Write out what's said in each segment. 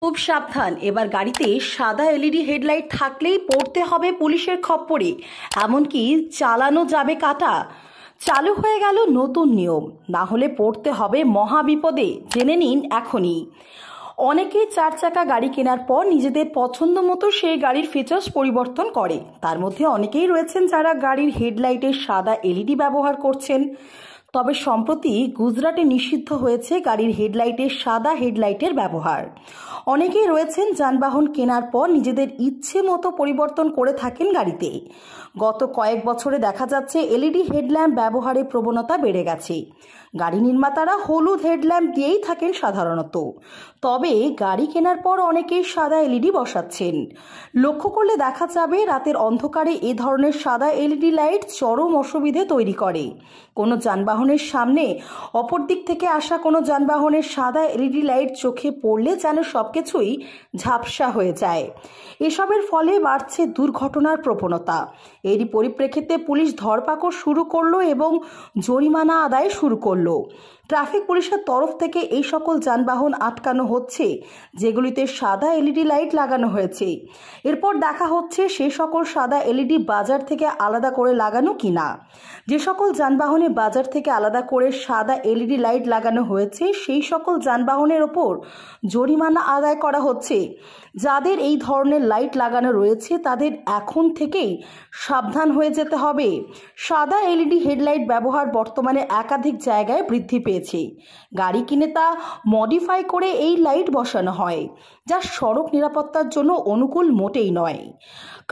খুব সাবধান, এবার গাড়িতে সাদা এলইডি হেডলাইট থাকলেই পড়তে হবে পুলিশের খপ্পরে, এমনকি চালানো যাবে কাটা। চালু হয়ে গেল নতুন নিয়ম, না হলে পড়তে হবে মহাবিপদে। জেনে নিন এখনই। অনেকেই 4 চাকা গাড়ি কেনার পর নিজেদের পছন্দ মতো সেই গাড়ির ফিচার্স পরিবর্তন করে। তার মধ্যে অনেকেই রয়েছেন যারা গাড়ির হেডলাইটের সাদা এলইডি ব্যবহার করছেন। তবে সম্প্রতি গুজরাটে নিষিদ্ধ হয়েছে গাড়ির হেডলাইটের সাদা হেডলাইটের ব্যবহার। অনেকেই রয়েছেন যানবাহন কেনার পর নিজেদের ইচ্ছে মতো পরিবর্তন করে থাকেন গাড়িতে। গত কয়েক বছরে দেখা যাচ্ছে এলইডি হেডল্যাম্প ব্যবহারের প্রবণতা বেড়ে গেছে। গাড়ি নির্মাতারা হলুদ হেডল্যাম্প দিয়েই থাকেন সাধারণত, তবে গাড়ি কেনার পর অনেকেই সাদা এলইডি বসাচ্ছেন। লক্ষ্য করলে দেখা যাবে রাতের অন্ধকারে এ ধরনের সাদা এলইডি লাইট চরম অসুবিধে তৈরি করে। কোনো যানবাহনের সামনে অপর দিক থেকে আসা কোনো যানবাহনের সাদা এলইডি লাইট চোখে পড়লে যেন সবকিছুই ঝাপসা হয়ে যায়। এসবের ফলে বাড়ছে দুর্ঘটনার প্রবণতা। এরই পরিপ্রেক্ষিতে পুলিশ ধরপাকড় শুরু করলো এবং জরিমানা আদায় শুরু করলো। ট্রাফিক পুলিশের তরফ থেকে এই সকল যানবাহন আটকানো হচ্ছে যেগুলিতে সাদা এলইডি লাইট লাগানো হয়েছে। এরপর দেখা হচ্ছে সে সকল সাদা এলইডি বাজার থেকে আলাদা করে লাগানো কিনা। যে সকল যানবাহনে বাজার থেকে আলাদা করে সাদা এলইডি লাইট লাগানো হয়েছে সেই সকল যানবাহনের ওপর জরিমানা আদায় করা হচ্ছে। যাদের এই ধরনের লাইট লাগানো রয়েছে তাদের এখন থেকেই সাবধান হয়ে যেতে হবে। সাদা এলইডি হেডলাইট ব্যবহার বর্তমানে একাধিক জায়গায় বৃদ্ধি পেয়েছে। গাড়ি কিনে তা মডিফাই করে এই লাইট বসানো হয়, যা সড়ক নিরাপত্তার জন্য অনুকূল মোটেই নয়।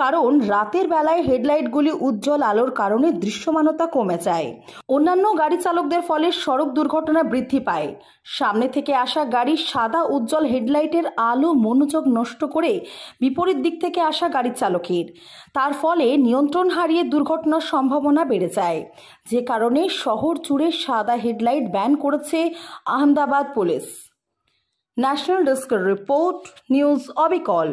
কারণ রাতের বেলায় হেডলাইটগুলি উজ্জ্বল আলোর কারণে দৃশ্যমানতা কমে যায়। অন্যান্য গাড়ি চালকদের ফলে সড়ক দুর্ঘটনা বৃদ্ধি পায়। সামনে থেকে আসা গাড়ির সাদা উজ্জ্বল হেডলাইটের আলো মনোযোগ নষ্ট করে বিপরীত দিক থেকে আসা গাড়ির চালকের। তার ফলে নিয়ন্ত্রণ হারিয়ে দুর্ঘটনার সম্ভাবনা বেড়ে যায়, যে কারণে শহর জুড়ে সাদা হেডলাইট ব্যান করেছে আহমেদাবাদ পুলিশ। ন্যাশনাল ডেস্কের রিপোর্ট, নিউজ অবিকল।